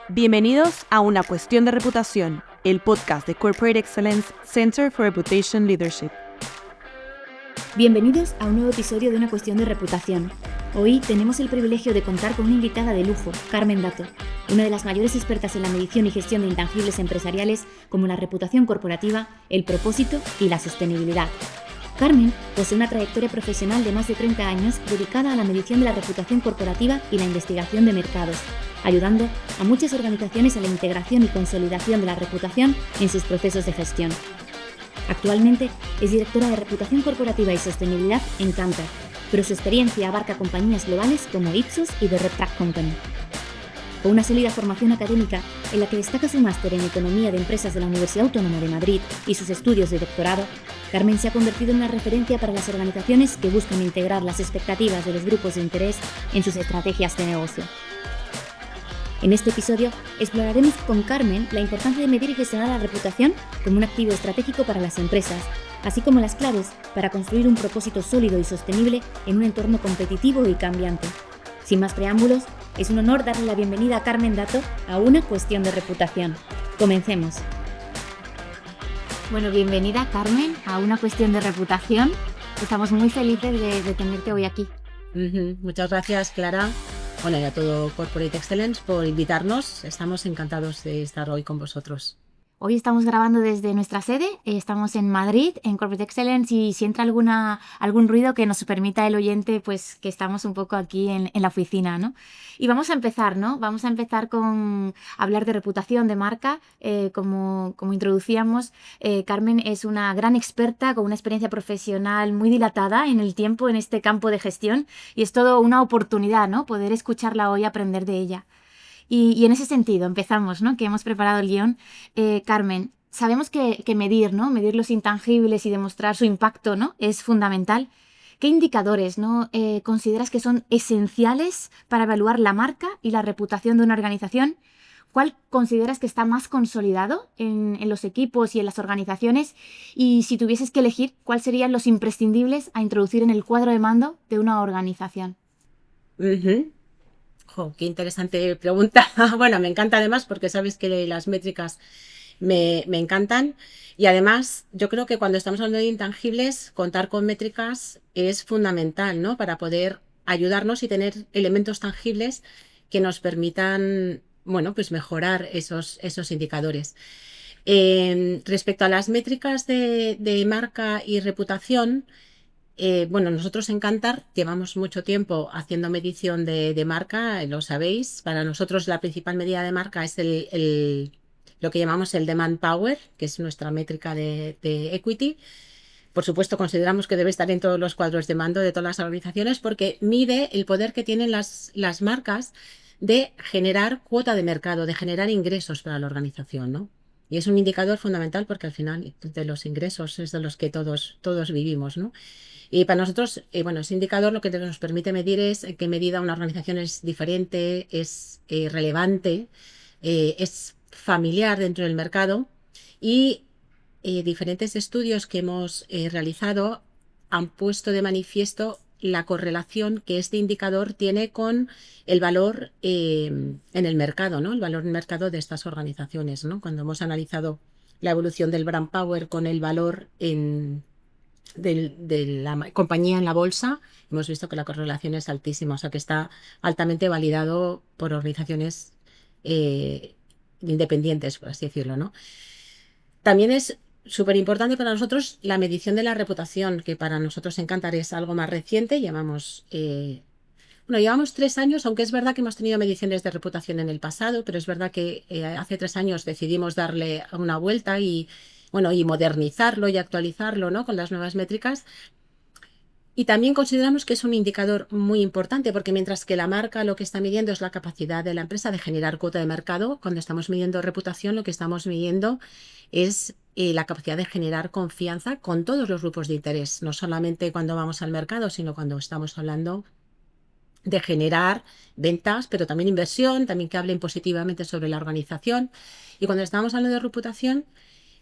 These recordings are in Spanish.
Bienvenidos a Una Cuestión de Reputación, el podcast de Corporate Excellence Center for Reputation Leadership. Bienvenidos a un nuevo episodio de Una Cuestión de Reputación. Hoy tenemos el privilegio de contar con una invitada de lujo, Carmen Dato, una de las mayores expertas en la medición y gestión de intangibles empresariales como la reputación corporativa, el propósito y la sostenibilidad. Carmen posee una trayectoria profesional de más de 30 años dedicada a la medición de la reputación corporativa y la investigación de mercados, ayudando a muchas organizaciones a la integración y consolidación de la reputación en sus procesos de gestión. Actualmente es directora de Reputación Corporativa y Sostenibilidad en Cantar, pero su experiencia abarca compañías globales como Ipsos y The Red Track Company. Con una sólida formación académica en la que destaca su máster en Economía de Empresas de la Universidad Autónoma de Madrid y sus estudios de doctorado, Carmen se ha convertido en una referencia para las organizaciones que buscan integrar las expectativas de los grupos de interés en sus estrategias de negocio. En este episodio exploraremos con Carmen la importancia de medir y gestionar la reputación como un activo estratégico para las empresas, así como las claves para construir un propósito sólido y sostenible en un entorno competitivo y cambiante. Sin más preámbulos, es un honor darle la bienvenida a Carmen Dato a Una Cuestión de Reputación. Comencemos. Bueno, bienvenida Carmen a Una Cuestión de Reputación. Estamos muy felices de tenerte hoy aquí. Muchas gracias, Clara. Bueno, y a todo Corporate Excellence por invitarnos. Estamos encantados de estar hoy con vosotros. Hoy estamos grabando desde nuestra sede, estamos en Madrid, en Corporate Excellence, y si entra algún ruido que nos permita el oyente, pues que estamos un poco aquí en la oficina, ¿no? Y vamos a empezar, ¿no? Vamos a empezar con hablar de reputación de marca. Como introducíamos, Carmen es una gran experta con una experiencia profesional muy dilatada en el tiempo en este campo de gestión, y es todo una oportunidad, ¿no? Poder escucharla hoy y aprender de ella. Y en ese sentido, empezamos, ¿no? Que hemos preparado el guión. Carmen, sabemos que medir, ¿no? Medir los intangibles y demostrar su impacto, ¿no? Es fundamental. ¿Qué indicadores, ¿no? Consideras que son esenciales para evaluar la marca y la reputación de una organización? ¿Cuál consideras que está más consolidado en los equipos y en las organizaciones? Y si tuvieses que elegir, ¿cuáles serían los imprescindibles a introducir en el cuadro de mando de una organización? Qué interesante pregunta. Bueno, me encanta además porque sabes que las métricas me encantan, y además yo creo que cuando estamos hablando de intangibles, contar con métricas es fundamental, ¿no? Para poder ayudarnos y tener elementos tangibles que nos permitan, bueno, pues mejorar esos indicadores. Respecto a las métricas de marca y reputación, bueno, nosotros en Cantar llevamos mucho tiempo haciendo medición de marca, lo sabéis. Para nosotros la principal medida de marca es lo que llamamos el Demand Power, que es nuestra métrica de equity. Por supuesto, consideramos que debe estar en todos los cuadros de mando de todas las organizaciones porque mide el poder que tienen las marcas de generar cuota de mercado, de generar ingresos para la organización, ¿no? Y es un indicador fundamental porque al final de los ingresos es de los que todos vivimos, ¿no? Y para nosotros, bueno, ese indicador lo que nos permite medir es en qué medida una organización es diferente, es relevante, es familiar dentro del mercado, y diferentes estudios que hemos realizado han puesto de manifiesto la correlación que este indicador tiene con el valor en el mercado, ¿no? El valor en el mercado de estas organizaciones, ¿no? Cuando hemos analizado la evolución del brand power con el valor de la compañía en la bolsa, hemos visto que la correlación es altísima, o sea que está altamente validado por organizaciones independientes, por así decirlo, ¿no? También es súper importante para nosotros la medición de la reputación, que para nosotros en Cantar es algo más reciente. Llevamos 3 años, aunque es verdad que hemos tenido mediciones de reputación en el pasado, pero es verdad que hace 3 años decidimos darle una vuelta y modernizarlo y actualizarlo, ¿no? Con las nuevas métricas. Y también consideramos que es un indicador muy importante porque mientras que la marca lo que está midiendo es la capacidad de la empresa de generar cuota de mercado, cuando estamos midiendo reputación lo que estamos midiendo es la capacidad de generar confianza con todos los grupos de interés, no solamente cuando vamos al mercado, sino cuando estamos hablando de generar ventas, pero también inversión, también que hablen positivamente sobre la organización. Y cuando estamos hablando de reputación,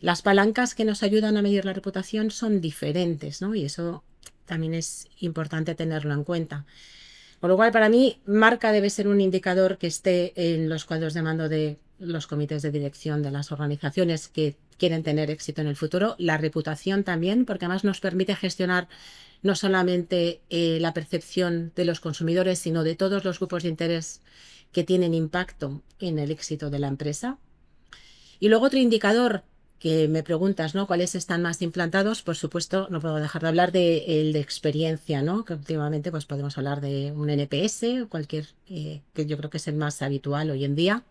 las palancas que nos ayudan a medir la reputación son diferentes, ¿no? Y eso también es importante tenerlo en cuenta. Con lo cual, para mí, marca debe ser un indicador que esté en los cuadros de mando de los comités de dirección de las organizaciones que quieren tener éxito en el futuro. La reputación también, porque además nos permite gestionar no solamente la percepción de los consumidores, sino de todos los grupos de interés que tienen impacto en el éxito de la empresa. Y luego otro indicador que me preguntas, ¿no? ¿Cuáles están más implantados? Por supuesto, no puedo dejar de hablar de el de experiencia, ¿no? Que últimamente pues podemos hablar de un NPS, cualquier, que yo creo que es el más habitual hoy en día,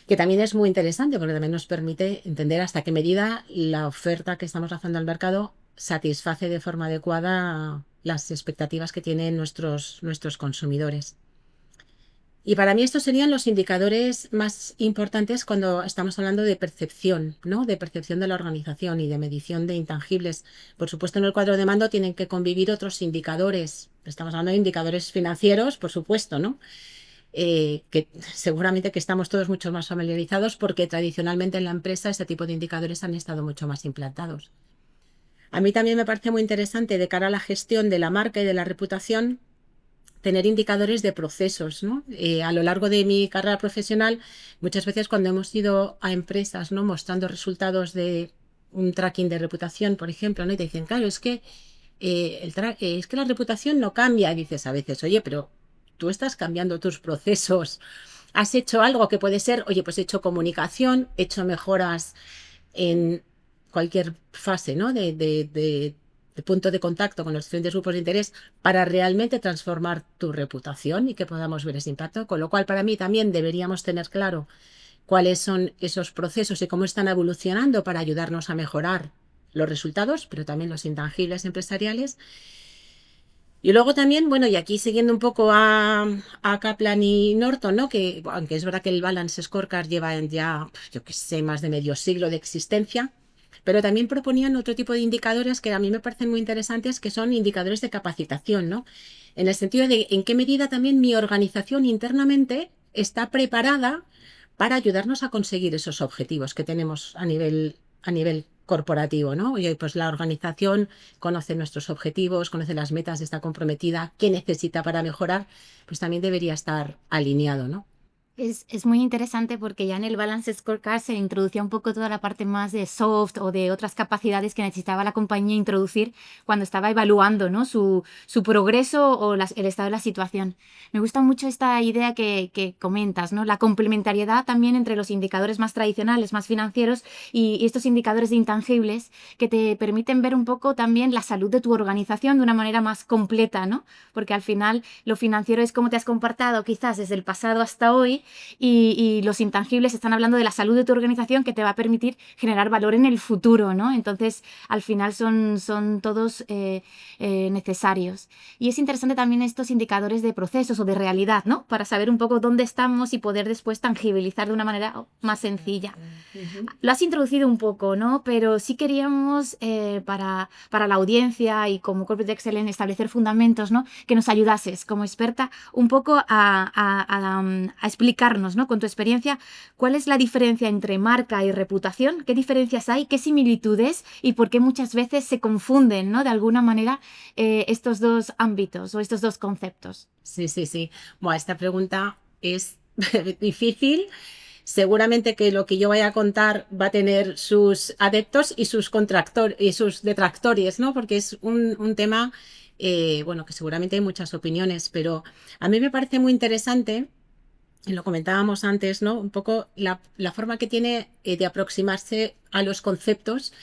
que también es muy interesante porque también nos permite entender hasta qué medida la oferta que estamos haciendo al mercado satisface de forma adecuada las expectativas que tienen nuestros consumidores. Y para mí estos serían los indicadores más importantes cuando estamos hablando de percepción, ¿no? De percepción de la organización y de medición de intangibles. Por supuesto, en el cuadro de mando tienen que convivir otros indicadores. Estamos hablando de indicadores financieros, por supuesto, ¿no? Que seguramente que estamos todos mucho más familiarizados porque tradicionalmente en la empresa este tipo de indicadores han estado mucho más implantados. A mí también me parece muy interesante de cara a la gestión de la marca y de la reputación tener indicadores de procesos, ¿no? A lo largo de mi carrera profesional, muchas veces cuando hemos ido a empresas, ¿no? Mostrando resultados de un tracking de reputación, por ejemplo, ¿no? Y te dicen, claro, es que la reputación no cambia. Y dices a veces, oye, pero tú estás cambiando tus procesos. Has hecho algo que puede ser, oye, pues he hecho comunicación, he hecho mejoras en cualquier fase, ¿no? de punto de contacto con los diferentes grupos de interés para realmente transformar tu reputación y que podamos ver ese impacto. Con lo cual, para mí también deberíamos tener claro cuáles son esos procesos y cómo están evolucionando para ayudarnos a mejorar los resultados, pero también los intangibles empresariales. Y luego también, bueno, y aquí siguiendo un poco a Kaplan y Norton, ¿no? Que aunque es verdad que el Balance Scorecard lleva ya, yo qué sé, más de medio siglo de existencia, pero también proponían otro tipo de indicadores que a mí me parecen muy interesantes, que son indicadores de capacitación, ¿no? En el sentido de en qué medida también mi organización internamente está preparada para ayudarnos a conseguir esos objetivos que tenemos a nivel corporativo, ¿no? Oye, pues la organización conoce nuestros objetivos, conoce las metas, está comprometida, qué necesita para mejorar, pues también debería estar alineado, ¿no? Es muy interesante porque ya en el Balance Scorecard se introducía un poco toda la parte más de soft o de otras capacidades que necesitaba la compañía introducir cuando estaba evaluando, ¿no? su progreso o el estado de la situación. Me gusta mucho esta idea que comentas, ¿no? La complementariedad también entre los indicadores más tradicionales, más financieros y estos indicadores de intangibles que te permiten ver un poco también la salud de tu organización de una manera más completa, ¿no? Porque al final lo financiero es cómo te has comportado quizás desde el pasado hasta hoy. Y los intangibles están hablando de la salud de tu organización que te va a permitir generar valor en el futuro, ¿no? Entonces, al final son todos necesarios. Y es interesante también estos indicadores de procesos o de realidad, ¿no? Para saber un poco dónde estamos y poder después tangibilizar de una manera más sencilla. Lo has introducido un poco, ¿no? Pero sí queríamos para la audiencia y como Corporate Excellence establecer fundamentos, ¿no? Que nos ayudases como experta un poco a explicarnos, ¿no? Con tu experiencia, ¿cuál es la diferencia entre marca y reputación? ¿Qué diferencias hay? ¿Qué similitudes? ¿Y por qué muchas veces se confunden, ¿no? De alguna manera estos dos ámbitos o estos dos conceptos. Sí. Bueno, esta pregunta es difícil. Seguramente que lo que yo vaya a contar va a tener sus adeptos y sus detractores, ¿no? Porque es un tema, bueno, que seguramente hay muchas opiniones, pero a mí me parece muy interesante, y lo comentábamos antes, ¿no? Un poco la forma que tiene de aproximarse a los conceptos,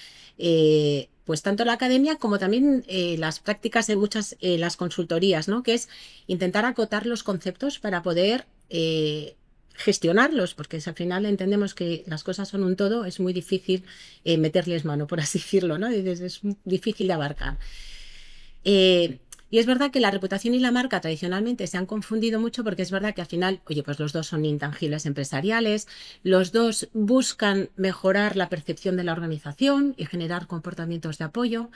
pues tanto la academia como también las prácticas de muchas, las consultorías, ¿no? Que es intentar acotar los conceptos para poder gestionarlos, porque si al final entendemos que las cosas son un todo, es muy difícil meterles mano, por así decirlo, ¿no? Es difícil de abarcar. Y es verdad que la reputación y la marca tradicionalmente se han confundido mucho porque es verdad que al final, oye, pues los dos son intangibles empresariales, los dos buscan mejorar la percepción de la organización y generar comportamientos de apoyo,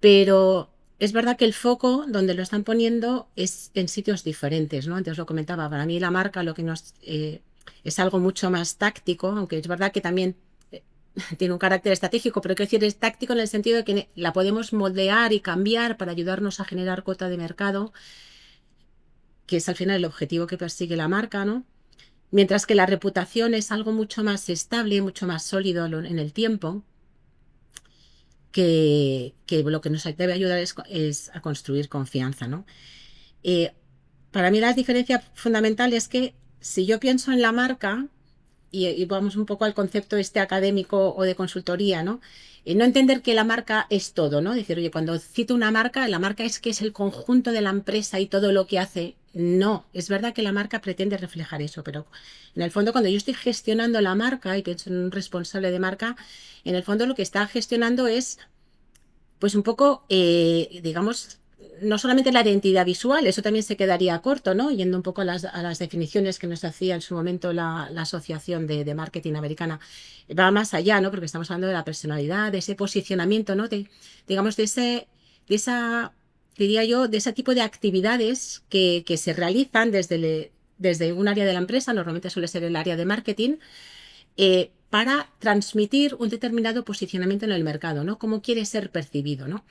pero es verdad que el foco donde lo están poniendo es en sitios diferentes, ¿no? Antes lo comentaba, para mí la marca lo que nos es algo mucho más táctico, aunque es verdad que también tiene un carácter estratégico, pero quiero decir, es táctico en el sentido de que la podemos moldear y cambiar para ayudarnos a generar cuota de mercado. que es al final el objetivo que persigue la marca, ¿no? Mientras que la reputación es algo mucho más estable, mucho más sólido en el tiempo, que lo que nos debe ayudar es a construir confianza, ¿no? Para mí la diferencia fundamental es que si yo pienso en la marca, y vamos un poco al concepto académico o de consultoría, ¿no? No entender que la marca es todo, ¿no? Decir, oye, cuando cito una marca, la marca es que es el conjunto de la empresa y todo lo que hace. No, es verdad que la marca pretende reflejar eso, pero en el fondo cuando yo estoy gestionando la marca y pienso en un responsable de marca, en el fondo lo que está gestionando es, pues un poco, digamos, no solamente la identidad visual, eso también se quedaría corto, ¿no? Yendo un poco a las definiciones que nos hacía en su momento la Asociación de Marketing Americana. Va más allá, ¿no? Porque estamos hablando de la personalidad, de ese posicionamiento, ¿no? Digamos, diría yo, de ese tipo de actividades que se realizan desde un área de la empresa, normalmente suele ser el área de marketing, para transmitir un determinado posicionamiento en el mercado, ¿no? Cómo quiere ser percibido, ¿no?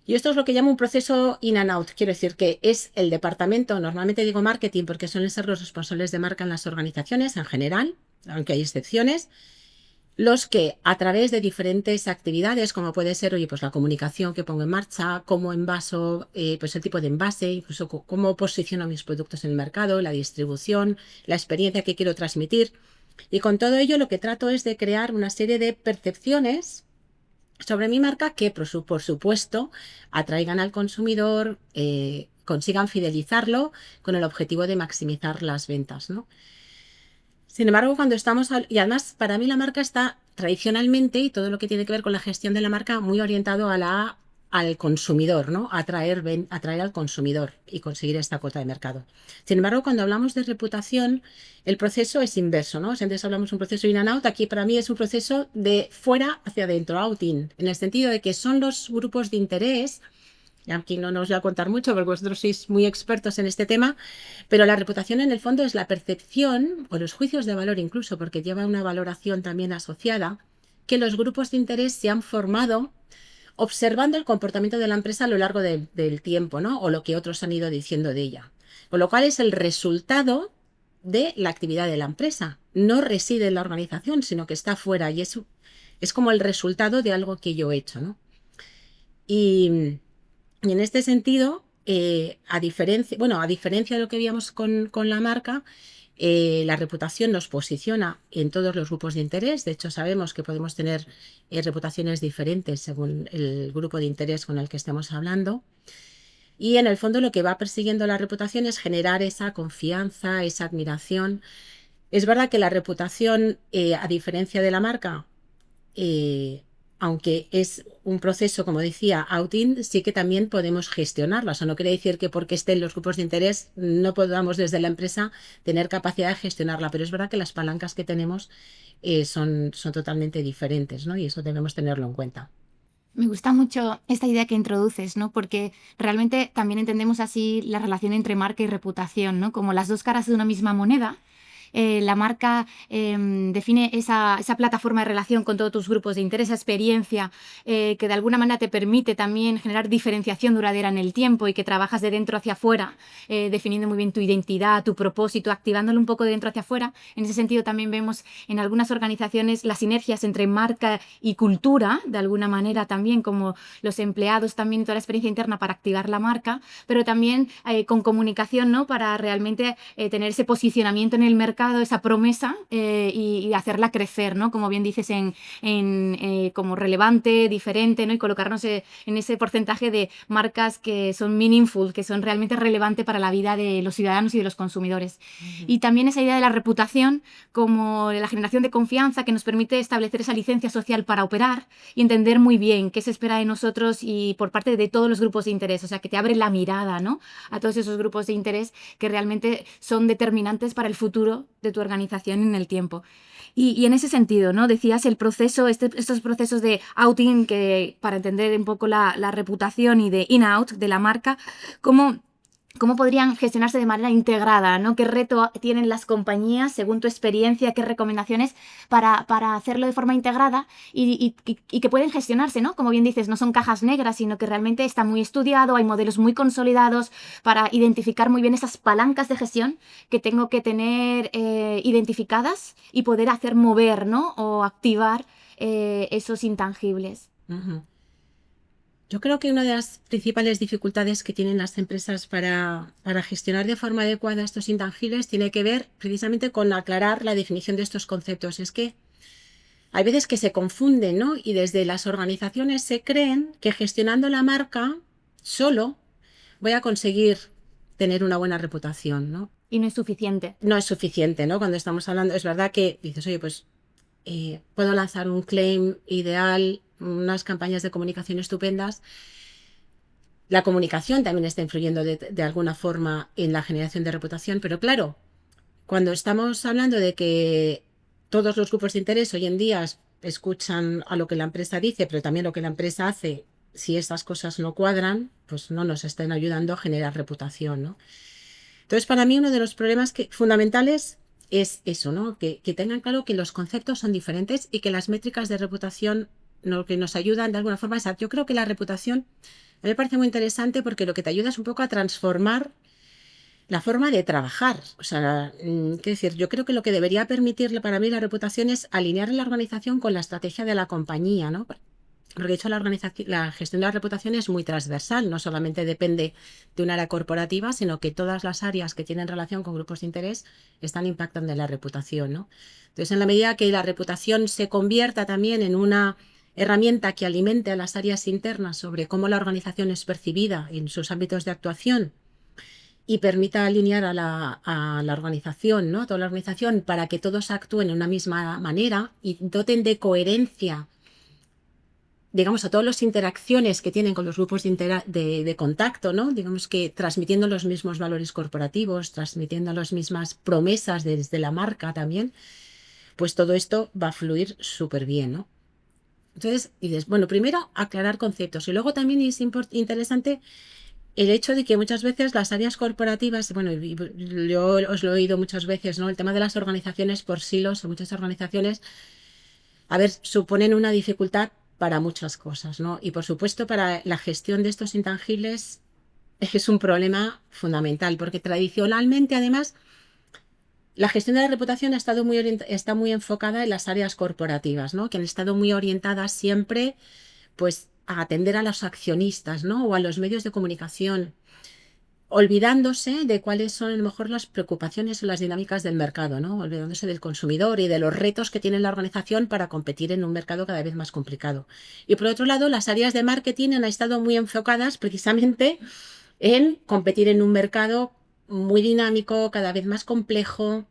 Y esto es lo que llamo un proceso in and out. Quiero decir que es el departamento, normalmente digo marketing porque suelen ser los responsables de marca en las organizaciones en general, aunque hay excepciones, los que a través de diferentes actividades, como puede ser, oye, pues la comunicación que pongo en marcha, cómo envaso, pues el tipo de envase, incluso cómo posiciono mis productos en el mercado, la distribución, la experiencia que quiero transmitir. Y con todo ello lo que trato es de crear una serie de percepciones sobre mi marca que, por supuesto, atraigan al consumidor, consigan fidelizarlo con el objetivo de maximizar las ventas, ¿no? Sin embargo, y además para mí la marca está tradicionalmente, y todo lo que tiene que ver con la gestión de la marca, muy orientado al consumidor, ¿no? Atraer al consumidor y conseguir esta cuota de mercado. Sin embargo, cuando hablamos de reputación, el proceso es inverso, ¿no? Si antes hablamos de un proceso in and out, aquí para mí es un proceso de fuera hacia adentro, out-in, en el sentido de que son los grupos de interés. Aquí no nos voy a contar mucho porque vosotros sois muy expertos en este tema, pero la reputación en el fondo es la percepción o los juicios de valor incluso, porque lleva una valoración también asociada, que los grupos de interés se han formado observando el comportamiento de la empresa a lo largo del tiempo, ¿no? O lo que otros han ido diciendo de ella. Con lo cual es el resultado de la actividad de la empresa. No reside en la organización, sino que está fuera y es como el resultado de algo que yo he hecho, ¿no? Y en este sentido, a diferencia de lo que veíamos con la marca, la reputación nos posiciona en todos los grupos de interés. De hecho, sabemos que podemos tener reputaciones diferentes según el grupo de interés con el que estemos hablando. Y en el fondo lo que va persiguiendo la reputación es generar esa confianza, esa admiración. Es verdad que la reputación, a diferencia de la marca, aunque es un proceso, como decía, out-in, sí que también podemos gestionarla. Eso no quiere decir que porque estén los grupos de interés no podamos desde la empresa tener capacidad de gestionarla, pero es verdad que las palancas que tenemos son totalmente diferentes, ¿no? Y eso debemos tenerlo en cuenta. Me gusta mucho esta idea que introduces, ¿no? Porque realmente también entendemos así la relación entre marca y reputación, ¿no? Como las dos caras de una misma moneda. La marca define esa plataforma de relación con todos tus grupos de interés, esa experiencia que de alguna manera te permite también generar diferenciación duradera en el tiempo y que trabajas de dentro hacia afuera, definiendo muy bien tu identidad, tu propósito, activándolo un poco de dentro hacia afuera. En ese sentido también vemos en algunas organizaciones las sinergias entre marca y cultura, de alguna manera también como los empleados también toda la experiencia interna para activar la marca, pero también con comunicación, ¿no? Para realmente tener ese posicionamiento en el mercado, esa promesa y hacerla crecer, ¿no? Como bien dices, como relevante, diferente, ¿no? Y colocarnos en ese porcentaje de marcas que son meaningful, que son realmente relevantes para la vida de los ciudadanos y de los consumidores. Y también esa idea de la reputación como la generación de confianza que nos permite establecer esa licencia social para operar y entender muy bien qué se espera de nosotros y por parte de todos los grupos de interés, o sea, que te abre la mirada, ¿no? A todos esos grupos de interés que realmente son determinantes para el futuro de tu organización en el tiempo. Y en ese sentido, ¿no? Decías el proceso, estos procesos de out-in, que para entender un poco la reputación y de in-out de la marca, cómo cómo podrían gestionarse de manera integrada, ¿no? ¿Qué reto tienen las compañías, según tu experiencia, qué recomendaciones para hacerlo de forma integrada y que pueden gestionarse, ¿no? Como bien dices, no son cajas negras, sino que realmente está muy estudiado, hay modelos muy consolidados para identificar muy bien esas palancas de gestión que tengo que tener identificadas y poder hacer mover, ¿no? O activar esos intangibles. Ujú. Yo creo que una de las principales dificultades que tienen las empresas para gestionar de forma adecuada estos intangibles tiene que ver precisamente con aclarar la definición de estos conceptos. Es que hay veces que se confunden, ¿no? Y desde las organizaciones se creen que gestionando la marca solo voy a conseguir tener una buena reputación, ¿no? Y no es suficiente. No es suficiente, ¿no? Cuando estamos hablando, es verdad que dices, oye, pues puedo lanzar un claim ideal, unas campañas de comunicación estupendas. La comunicación también está influyendo de alguna forma en la generación de reputación, pero claro, cuando estamos hablando de que todos los grupos de interés hoy en día escuchan a lo que la empresa dice, pero también lo que la empresa hace, si estas cosas no cuadran, pues no nos están ayudando a generar reputación, ¿no? Entonces, para mí uno de los problemas fundamentales es eso, ¿no? Que tengan claro que los conceptos son diferentes y que las métricas de reputación lo que nos ayudan de alguna forma es yo creo que la reputación a mí me parece muy interesante porque lo que te ayuda es un poco a transformar la forma de trabajar. O sea, quiero decir, yo creo que lo que debería permitirle para mí la reputación es alinear la organización con la estrategia de la compañía, ¿no? Porque de hecho la gestión de la reputación es muy transversal, no solamente depende de un área corporativa, sino que todas las áreas que tienen relación con grupos de interés están impactando en la reputación, ¿no? Entonces, en la medida que la reputación se convierta también en una herramienta que alimente a las áreas internas sobre cómo la organización es percibida en sus ámbitos de actuación y permita alinear a la organización, ¿no? Toda la organización para que todos actúen de una misma manera y doten de coherencia, digamos, a todas las interacciones que tienen con los grupos de contacto, ¿no? Digamos que transmitiendo los mismos valores corporativos, transmitiendo las mismas promesas desde la marca también, pues todo esto va a fluir súper bien, ¿no? Entonces, dices, bueno, primero aclarar conceptos y luego también es interesante el hecho de que muchas veces las áreas corporativas, bueno, yo os lo he oído muchas veces, ¿no? El tema de las organizaciones por silos, o muchas organizaciones, a ver, suponen una dificultad para muchas cosas, ¿no? Y por supuesto para la gestión de estos intangibles es un problema fundamental, porque tradicionalmente además la gestión de la reputación está muy enfocada en las áreas corporativas, ¿no? Que han estado muy orientadas siempre, pues, a atender a los accionistas, ¿no? O a los medios de comunicación, olvidándose de cuáles son a lo mejor las preocupaciones o las dinámicas del mercado, ¿no? Olvidándose del consumidor y de los retos que tiene la organización para competir en un mercado cada vez más complicado. Y por otro lado, las áreas de marketing han estado muy enfocadas precisamente en competir en un mercado muy dinámico, cada vez más complejo,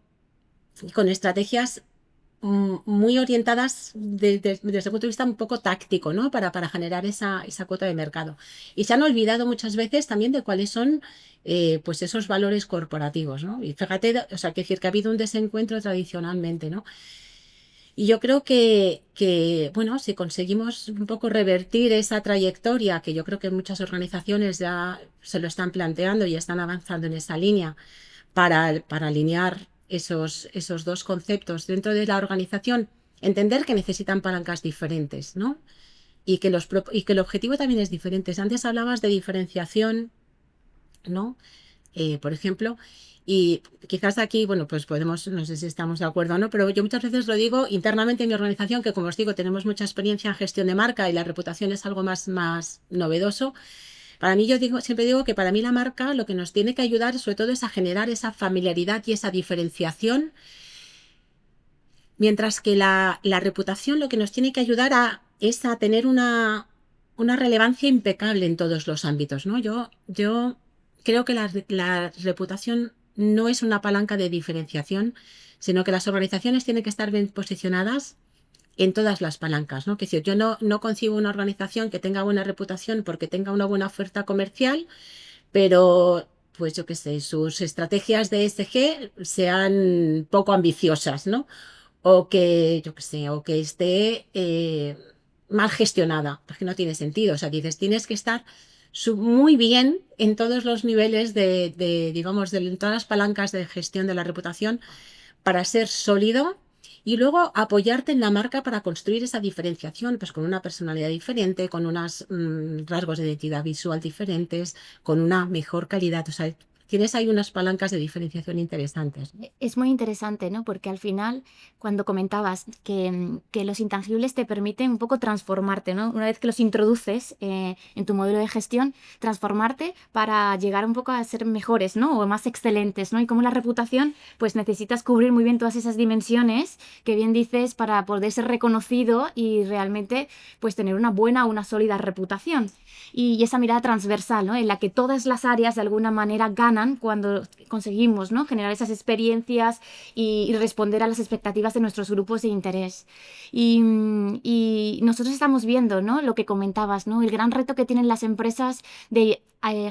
con estrategias muy orientadas desde el punto de vista un poco táctico, ¿no? Para generar esa cuota de mercado. Y se han olvidado muchas veces también de cuáles son pues esos valores corporativos, ¿no? Y fíjate, o sea, que decir que ha habido un desencuentro tradicionalmente, ¿no? Y yo creo bueno, si conseguimos un poco revertir esa trayectoria, que yo creo que muchas organizaciones ya se lo están planteando y están avanzando en esa línea para alinear esos dos conceptos dentro de la organización, entender que necesitan palancas diferentes, ¿no? Y que el objetivo también es diferente. Antes hablabas de diferenciación, ¿no? Por ejemplo, y quizás aquí, bueno, pues podemos, no sé si estamos de acuerdo o no, pero yo muchas veces lo digo internamente en mi organización, que como os digo, tenemos mucha experiencia en gestión de marca y la reputación es algo más novedoso. Para mí, siempre digo que para mí la marca lo que nos tiene que ayudar sobre todo es a generar esa familiaridad y esa diferenciación, mientras que la reputación lo que nos tiene que ayudar es a tener una relevancia impecable en todos los ámbitos, ¿no? Yo creo que la reputación no es una palanca de diferenciación, sino que las organizaciones tienen que estar bien posicionadas en todas las palancas, ¿no? Que decir, yo no concibo una organización que tenga buena reputación porque tenga una buena oferta comercial, pero pues yo qué sé, sus estrategias de ESG sean poco ambiciosas, ¿no? O que, yo qué sé, o que esté mal gestionada, porque no tiene sentido. O sea, dices, tienes que estar muy bien en todos los niveles digamos, de todas las palancas de gestión de la reputación para ser sólido y luego apoyarte en la marca para construir esa diferenciación, pues con una personalidad diferente, con unos rasgos de identidad visual diferentes, con una mejor calidad. O sea, tienes ahí unas palancas de diferenciación interesantes. Es muy interesante, ¿no? Porque al final, cuando comentabas que los intangibles te permiten un poco transformarte, ¿no? Una vez que los introduces en tu modelo de gestión, transformarte para llegar un poco a ser mejores, ¿no? O más excelentes, ¿no? Y como la reputación, pues necesitas cubrir muy bien todas esas dimensiones que bien dices para poder ser reconocido y realmente pues tener una buena o una sólida reputación. Y esa mirada transversal, ¿no? En la que todas las áreas de alguna manera ganan cuando conseguimos, ¿no? Generar esas experiencias y responder a las expectativas de nuestros grupos de interés. Y nosotros estamos viendo, ¿no? Lo que comentabas, ¿no? El gran reto que tienen las empresas de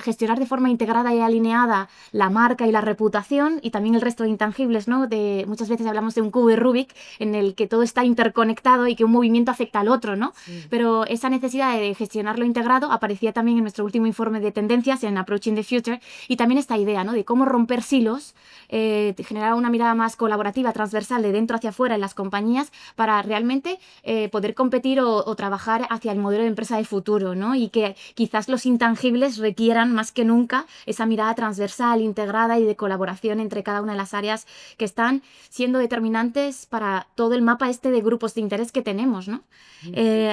gestionar de forma integrada y alineada la marca y la reputación y también el resto de intangibles, ¿no? Muchas veces hablamos de un cubo de Rubik en el que todo está interconectado y que un movimiento afecta al otro, ¿no? Sí. Pero esa necesidad de gestionarlo integrado aparecía también en nuestro último informe de tendencias en Approaching the Future y también esta idea, ¿no? De cómo romper silos, generar una mirada más colaborativa, transversal, de dentro hacia afuera en las compañías para realmente poder competir o trabajar hacia el modelo de empresa de futuro, ¿no? Y que quizás los intangibles requieran más que nunca esa mirada transversal, integrada y de colaboración entre cada una de las áreas que están siendo determinantes para todo el mapa de grupos de interés que tenemos, ¿no?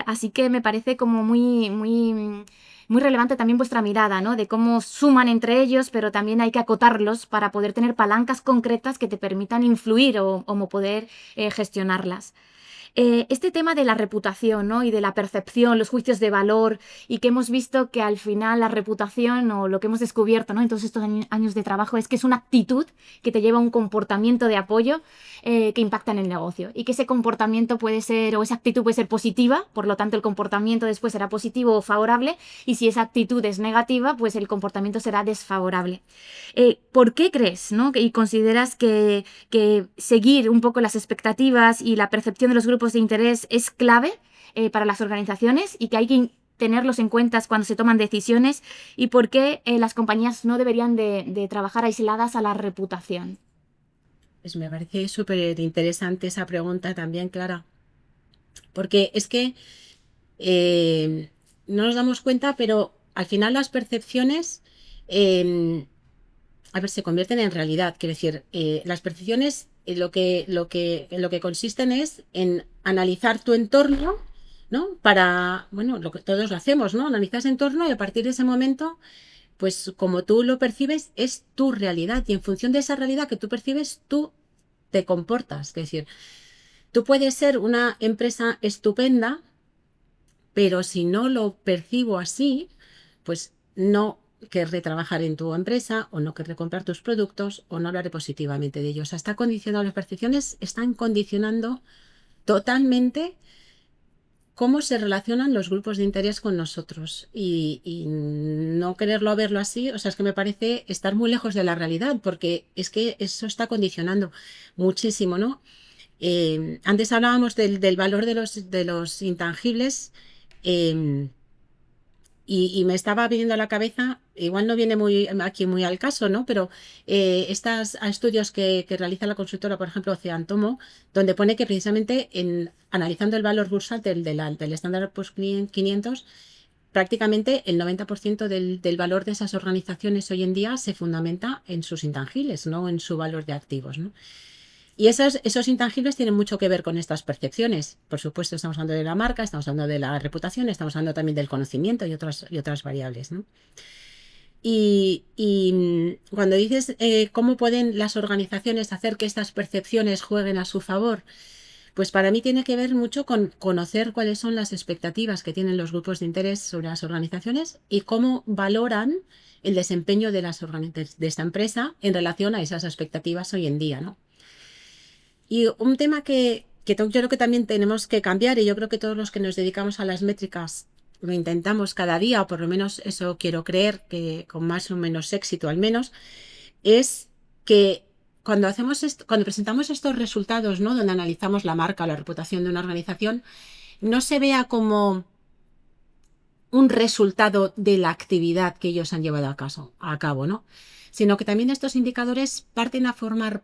Así que me parece como muy relevante también vuestra mirada, ¿no? De cómo suman entre ellos, pero también hay que acotarlos para poder tener palancas concretas que te permitan influir o poder gestionarlas. Este tema de la reputación, ¿no? Y de la percepción, los juicios de valor y que hemos visto que al final la reputación o lo que hemos descubierto, ¿no? En todos estos años de trabajo es que es una actitud que te lleva a un comportamiento de apoyo que impacta en el negocio y que ese comportamiento puede ser o esa actitud puede ser positiva, por lo tanto el comportamiento después será positivo o favorable y si esa actitud es negativa, pues el comportamiento será desfavorable. ¿Por qué crees, ¿no? Y consideras que seguir un poco las expectativas y la percepción de los grupos de interés es clave para las organizaciones y que hay que tenerlos en cuenta cuando se toman decisiones y por qué las compañías no deberían de trabajar aisladas a la reputación? Pues me parece súper interesante esa pregunta también, Clara, porque es que no nos damos cuenta, pero al final las percepciones se convierten en realidad. Quiero decir, las percepciones lo que consisten es en analizar tu entorno, ¿no? Para, bueno, lo que todos lo hacemos, ¿no? Analizas el entorno y a partir de ese momento, pues como tú lo percibes, es tu realidad. Y en función de esa realidad que tú percibes, tú te comportas. Es decir, tú puedes ser una empresa estupenda, pero si no lo percibo así, pues no querré trabajar en tu empresa o no querré comprar tus productos o no hablaré positivamente de ellos. Está condicionado, las percepciones están condicionando totalmente cómo se relacionan los grupos de interés con nosotros y no quererlo verlo así, o sea, es que me parece estar muy lejos de la realidad porque es que eso está condicionando muchísimo, ¿no? Antes hablábamos del valor de los intangibles. Y me estaba viniendo a la cabeza, igual no viene aquí muy al caso, ¿no? Pero estos estudios que realiza la consultora, por ejemplo, Oceantomo, donde pone que precisamente analizando el valor bursátil del Standard & Poor's 500, prácticamente el 90% del valor de esas organizaciones hoy en día se fundamenta en sus intangibles, no en su valor de activos, ¿no? Y esos intangibles tienen mucho que ver con estas percepciones. Por supuesto, estamos hablando de la marca, estamos hablando de la reputación, estamos hablando también del conocimiento y otras variables, ¿no? Y cuando dices cómo pueden las organizaciones hacer que estas percepciones jueguen a su favor, pues para mí tiene que ver mucho con conocer cuáles son las expectativas que tienen los grupos de interés sobre las organizaciones y cómo valoran el desempeño de esta empresa en relación a esas expectativas hoy en día, ¿no? Y un tema que yo creo que también tenemos que cambiar, y yo creo que todos los que nos dedicamos a las métricas lo intentamos cada día, o por lo menos eso quiero creer, que con más o menos éxito al menos, es que cuando presentamos estos resultados, ¿no? Donde analizamos la marca o la reputación de una organización, no se vea como un resultado de la actividad que ellos han llevado a cabo, ¿no? Sino que también estos indicadores parten a formar,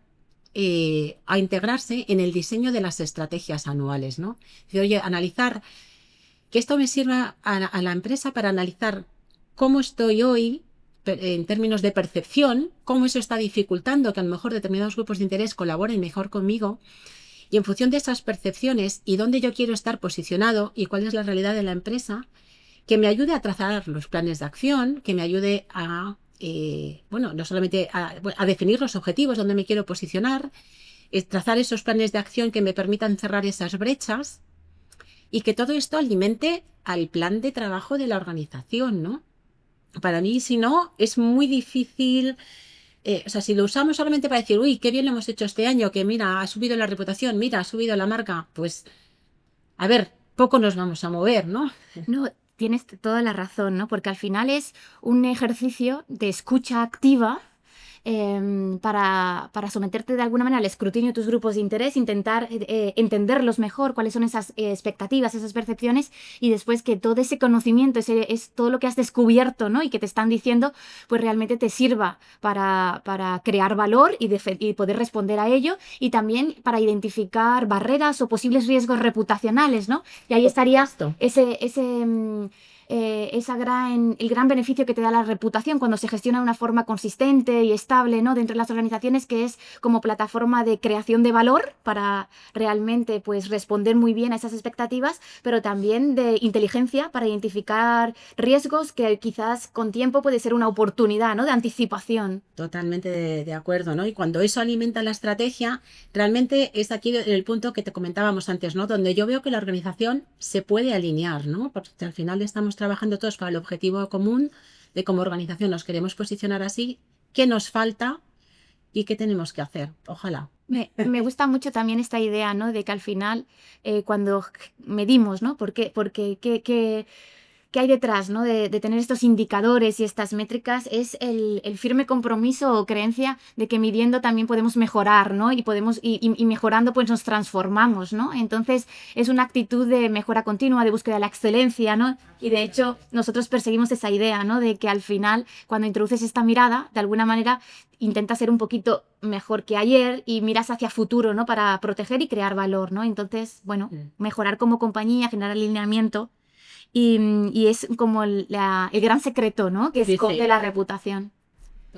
a integrarse en el diseño de las estrategias anuales, ¿no? Es decir, oye, analizar que esto me sirva a la empresa para analizar cómo estoy hoy en términos de percepción, cómo eso está dificultando que a lo mejor determinados grupos de interés colaboren mejor conmigo, y en función de esas percepciones y dónde yo quiero estar posicionado y cuál es la realidad de la empresa, que me ayude a trazar los planes de acción, que me ayude a, no solamente a definir los objetivos donde me quiero posicionar, es trazar esos planes de acción que me permitan cerrar esas brechas y que todo esto alimente al plan de trabajo de la organización, ¿no? Para mí, si no, es muy difícil. Si lo usamos solamente para decir, uy, qué bien lo hemos hecho este año, que mira, ha subido la reputación, mira, ha subido la marca, pues, a ver, poco nos vamos a mover, ¿no? No, tienes toda la razón, ¿no? Porque al final es un ejercicio de escucha activa para someterte de alguna manera al escrutinio de tus grupos de interés, intentar entenderlos mejor, cuáles son esas expectativas, esas percepciones, y después que todo ese conocimiento, es todo lo que has descubierto, ¿no? Y que te están diciendo, pues realmente te sirva para crear valor y poder responder a ello, y también para identificar barreras o posibles riesgos reputacionales, ¿no? Y ahí estaría el gran beneficio que te da la reputación cuando se gestiona de una forma consistente y estable, ¿no? Dentro de las organizaciones, que es como plataforma de creación de valor para realmente, pues, responder muy bien a esas expectativas, pero también de inteligencia para identificar riesgos que quizás con tiempo puede ser una oportunidad, ¿no? De anticipación. Totalmente de acuerdo, ¿no? Y cuando eso alimenta la estrategia, realmente es aquí el punto que te comentábamos antes, ¿no? Donde yo veo que la organización se puede alinear, ¿no? Porque al final estamos trabajando todos para el objetivo común de cómo organización nos queremos posicionar así, qué nos falta y qué tenemos que hacer. Ojalá. Me gusta mucho también esta idea, ¿no? De que al final, cuando medimos, ¿no? Porque ¿qué hay detrás, ¿no? de tener estos indicadores y estas métricas? Es el firme compromiso o creencia de que midiendo también podemos mejorar, ¿no? Y mejorando pues nos transformamos, ¿no? Entonces es una actitud de mejora continua, de búsqueda de la excelencia, ¿no? Y de hecho nosotros perseguimos esa idea, ¿no? De que al final, cuando introduces esta mirada, de alguna manera intentas ser un poquito mejor que ayer y miras hacia futuro, ¿no? Para proteger y crear valor, ¿no? Entonces, bueno, mejorar como compañía, generar alineamiento. Y es como el gran secreto, ¿no? Que esconde la reputación.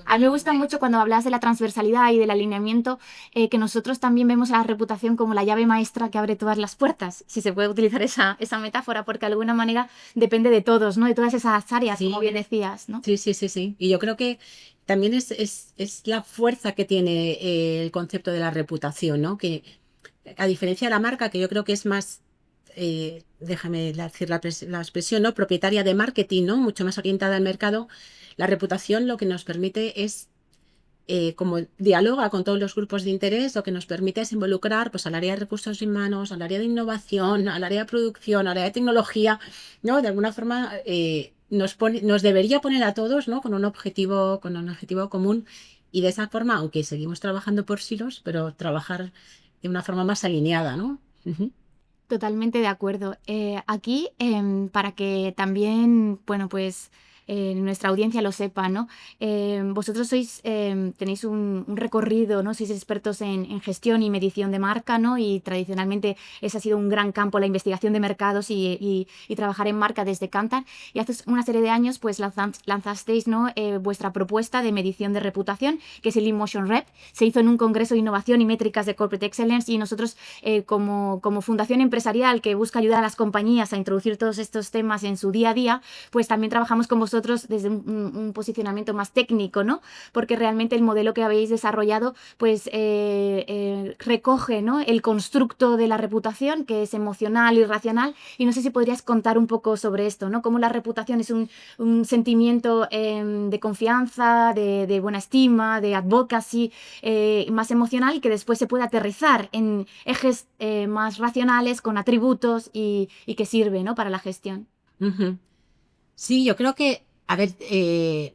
A mí me gusta mucho cuando hablas de la transversalidad y del alineamiento, que nosotros también vemos a la reputación como la llave maestra que abre todas las puertas, si se puede utilizar esa metáfora, porque de alguna manera depende de todos, ¿no? De todas esas áreas, como bien decías, ¿no? Sí. Y yo creo que también es la fuerza que tiene el concepto de la reputación, ¿no? Que a diferencia de la marca, que yo creo que es más... déjame decir la expresión, ¿no? Propietaria de marketing, ¿no? Mucho más orientada al mercado. La reputación lo que nos permite es, como dialoga con todos los grupos de interés, lo que nos permite es involucrar, pues, al área de recursos humanos, al área de innovación, al área de producción, al área de tecnología, ¿no? De alguna forma nos debería poner a todos, ¿no? Con un objetivo común, y de esa forma, aunque seguimos trabajando por silos, pero trabajar de una forma más alineada, ¿no? Totalmente de acuerdo. Aquí, para que también, bueno, pues nuestra audiencia lo sepa, ¿no? Vosotros tenéis un recorrido, ¿no? Sois expertos en gestión y medición de marca, ¿no? Y tradicionalmente ese ha sido un gran campo, la investigación de mercados y trabajar en marca desde Kantar. Y hace una serie de años, pues lanzasteis, ¿no? Vuestra propuesta de medición de reputación, que es el InMotion Rep. Se hizo en un congreso de innovación y métricas de Corporate Excellence, y nosotros, como fundación empresarial que busca ayudar a las compañías a introducir todos estos temas en su día a día, pues también trabajamos con vosotros desde un posicionamiento más técnico, ¿no? Porque realmente el modelo que habéis desarrollado, pues recoge, ¿no? El constructo de la reputación, que es emocional y racional, y no sé si podrías contar un poco sobre esto, ¿no? Cómo la reputación es un sentimiento de confianza, de buena estima, de advocacy, más emocional, que después se puede aterrizar en ejes más racionales, con atributos y que sirve, ¿no? Para la gestión. Sí, yo creo que, a ver, es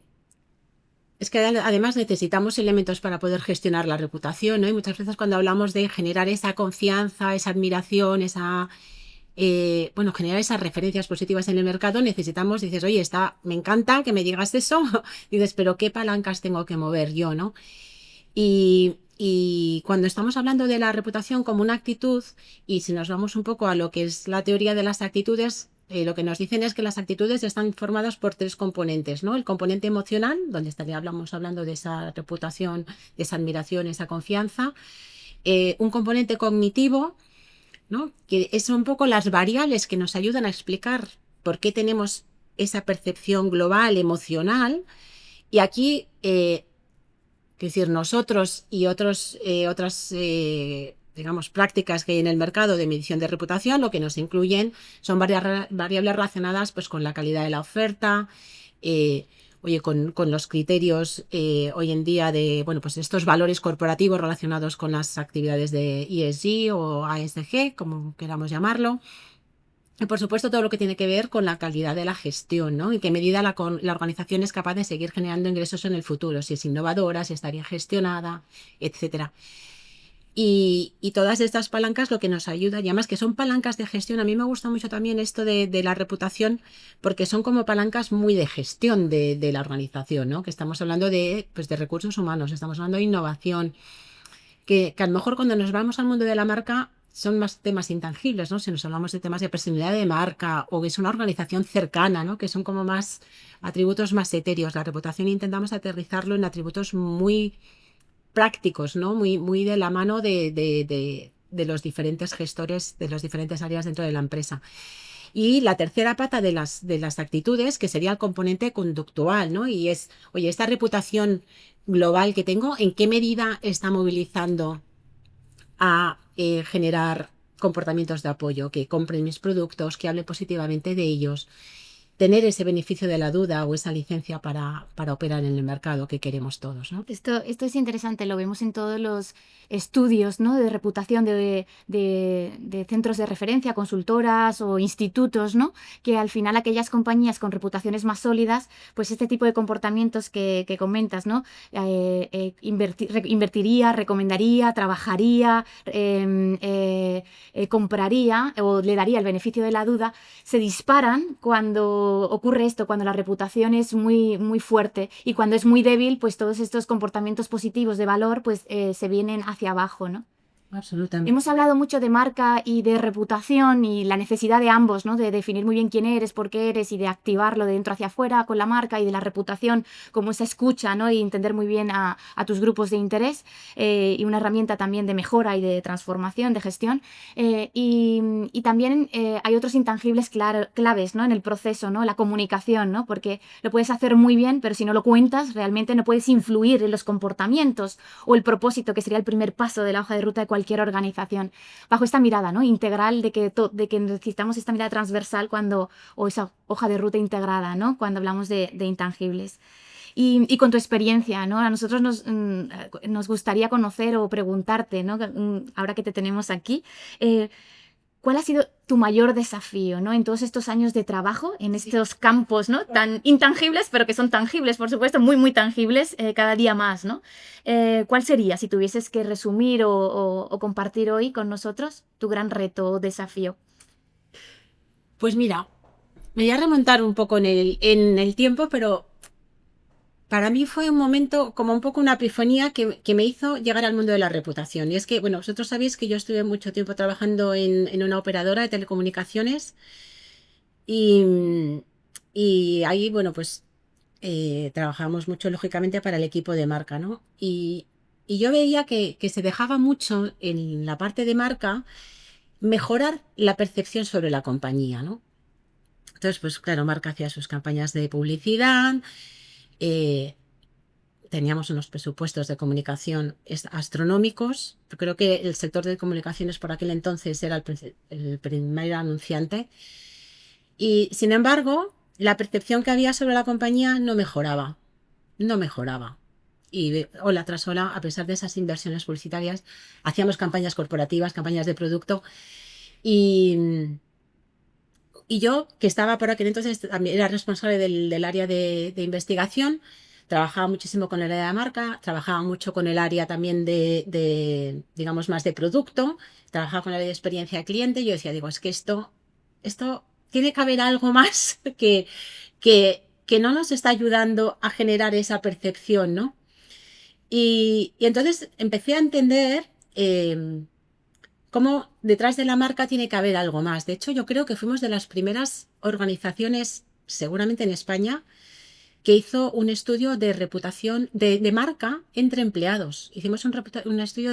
que además necesitamos elementos para poder gestionar la reputación, ¿no? Y muchas veces cuando hablamos de generar esa confianza, esa admiración, bueno, generar esas referencias positivas en el mercado, necesitamos, dices, oye, me encanta que me digas eso, dices, pero ¿qué palancas tengo que mover yo, no? Y cuando estamos hablando de la reputación como una actitud, y si nos vamos un poco a lo que es la teoría de las actitudes, lo que nos dicen es que las actitudes están formadas por 3 componentes, ¿no? El componente emocional, donde estaríamos hablando de esa reputación, de esa admiración, esa confianza. Un componente cognitivo, ¿no? Que son un poco las variables que nos ayudan a explicar por qué tenemos esa percepción global, emocional. Y aquí, es decir, nosotros y otras digamos, prácticas que hay en el mercado de medición de reputación, lo que nos incluyen son variables relacionadas pues, con la calidad de la oferta, oye, con los criterios hoy en día de, bueno, pues estos valores corporativos relacionados con las actividades de ESG o ASG, como queramos llamarlo. Y por supuesto todo lo que tiene que ver con la calidad de la gestión, ¿no? En qué medida la organización es capaz de seguir generando ingresos en el futuro, si es innovadora, si está bien gestionada, etcétera. Y todas estas palancas lo que nos ayuda, y además que son palancas de gestión, a mí me gusta mucho también esto de la reputación, porque son como palancas muy de gestión de la organización, ¿no? Que estamos hablando pues de recursos humanos, estamos hablando de innovación, que a lo mejor cuando nos vamos al mundo de la marca son más temas intangibles, ¿no? Si nos hablamos de temas de personalidad de marca o que es una organización cercana, ¿no? Que son como más atributos más etéreos. La reputación intentamos aterrizarlo en atributos muy prácticos, ¿no? Muy de la mano de los diferentes gestores, de las diferentes áreas dentro de la empresa. Y la tercera pata de las actitudes, que sería el componente conductual, ¿no? Y es, oye, esta reputación global que tengo, ¿en qué medida está movilizando a generar comportamientos de apoyo, que compren mis productos, que hable positivamente de ellos? Tener ese beneficio de la duda o esa licencia para operar en el mercado que queremos todos, ¿no? Esto es interesante, lo vemos en todos los estudios, ¿no? De reputación de centros de referencia, consultoras o institutos, ¿no? Que al final aquellas compañías con reputaciones más sólidas, pues este tipo de comportamientos que comentas, ¿no? Invertiría, recomendaría, trabajaría, compraría o le daría el beneficio de la duda, se disparan cuando ocurre esto, cuando la reputación es muy, muy fuerte, y cuando es muy débil, pues todos estos comportamientos positivos de valor pues se vienen hacia abajo, ¿no? Absolutamente. Hemos hablado mucho de marca y de reputación y la necesidad de ambos, ¿no? De definir muy bien quién eres, por qué eres, y de activarlo de dentro hacia afuera con la marca, y de la reputación como esa escucha, ¿no? Y entender muy bien a tus grupos de interés, y una herramienta también de mejora y de transformación, de gestión. Y también hay otros intangibles claves, ¿no? En el proceso, ¿no? La comunicación, ¿no? Porque lo puedes hacer muy bien, pero si no lo cuentas, realmente no puedes influir en los comportamientos o el propósito, que sería el primer paso de la hoja de ruta de cualquier organización, bajo esta mirada, ¿no? Integral, de que necesitamos esta mirada transversal o esa hoja de ruta integrada, ¿no? Cuando hablamos de intangibles. Y con tu experiencia, ¿no? A nosotros nos gustaría conocer o preguntarte, ¿no? Ahora que te tenemos aquí, ¿cuál ha sido tu mayor desafío, ¿no? En todos estos años de trabajo, en estos campos, ¿no? Tan intangibles, pero que son tangibles, por supuesto, muy, muy tangibles, cada día más, ¿no? ¿Cuál sería, si tuvieses que resumir o compartir hoy con nosotros, tu gran reto o desafío? Pues mira, me voy a remontar un poco en el tiempo, pero para mí fue un momento como un poco una epifanía que me hizo llegar al mundo de la reputación. Y es que, bueno, vosotros sabéis que yo estuve mucho tiempo trabajando en una operadora de telecomunicaciones y ahí, bueno, pues trabajábamos mucho, lógicamente, para el equipo de marca, ¿no? Y yo veía que se dejaba mucho en la parte de marca mejorar la percepción sobre la compañía, ¿no? Entonces, pues claro, marca hacía sus campañas de publicidad. Teníamos unos presupuestos de comunicación astronómicos. Yo creo que el sector de comunicaciones por aquel entonces era el primer anunciante. Y sin embargo, la percepción que había sobre la compañía no mejoraba. No mejoraba. Y ola tras ola, a pesar de esas inversiones publicitarias, hacíamos campañas corporativas, campañas de producto. Y yo, que estaba por aquel entonces, también era responsable del área de investigación, trabajaba muchísimo con el área de marca, trabajaba mucho con el área también digamos, más de producto, trabajaba con el área de experiencia de cliente, y yo decía, digo, es que esto esto tiene que haber algo más que no nos está ayudando a generar esa percepción, ¿no? Y entonces empecé a entender cómo detrás de la marca tiene que haber algo más. De hecho, yo creo que fuimos de las primeras organizaciones, seguramente en España, que hizo un estudio de reputación de marca entre empleados. Hicimos un estudio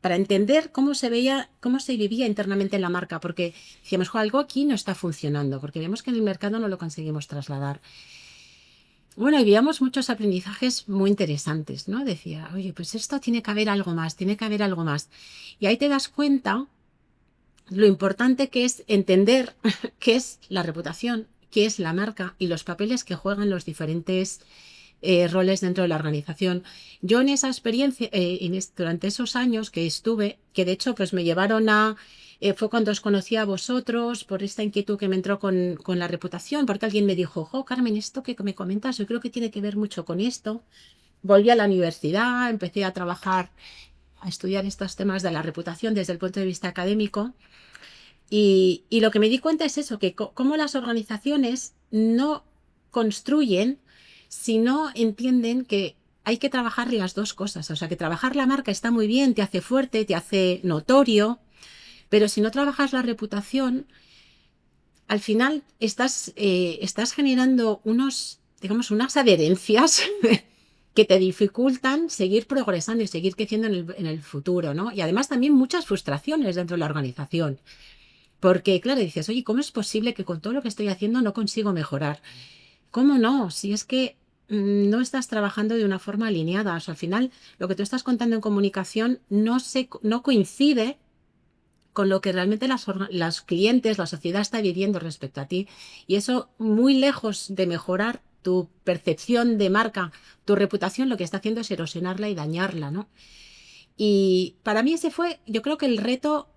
para entender cómo se veía, cómo se vivía internamente en la marca, porque decíamos, algo aquí no está funcionando, porque vemos que en el mercado no lo conseguimos trasladar. Bueno, y veíamos muchos aprendizajes muy interesantes, ¿no? Decía, oye, pues esto tiene que haber algo más, tiene que haber algo más. Y ahí te das cuenta lo importante que es entender qué es la reputación, qué es la marca y los papeles que juegan los diferentes roles dentro de la organización. Yo en esa experiencia, durante esos años que estuve, que de hecho pues me llevaron fue cuando os conocí a vosotros por esta inquietud que me entró con la reputación, porque alguien me dijo, Carmen, esto que me comentas yo creo que tiene que ver mucho con esto. Volví a la universidad, empecé a trabajar, a estudiar estos temas de la reputación desde el punto de vista académico. Y lo que me di cuenta es eso, que cómo las organizaciones no construyen si no entienden que hay que trabajar las dos cosas. O sea, que trabajar la marca está muy bien, te hace fuerte, te hace notorio, pero si no trabajas la reputación, al final estás generando unas adherencias que te dificultan seguir progresando y seguir creciendo en el futuro, ¿no? Y además también muchas frustraciones dentro de la organización. Porque, claro, dices, oye, ¿cómo es posible que con todo lo que estoy haciendo no consigo mejorar? ¿Cómo no? Si es que no estás trabajando de una forma alineada. O sea, al final, lo que tú estás contando en comunicación no coincide con lo que realmente los clientes, la sociedad está viviendo respecto a ti. Y eso, muy lejos de mejorar tu percepción de marca, tu reputación, lo que está haciendo es erosionarla y dañarla, ¿no? Y para mí ese fue, yo creo que el reto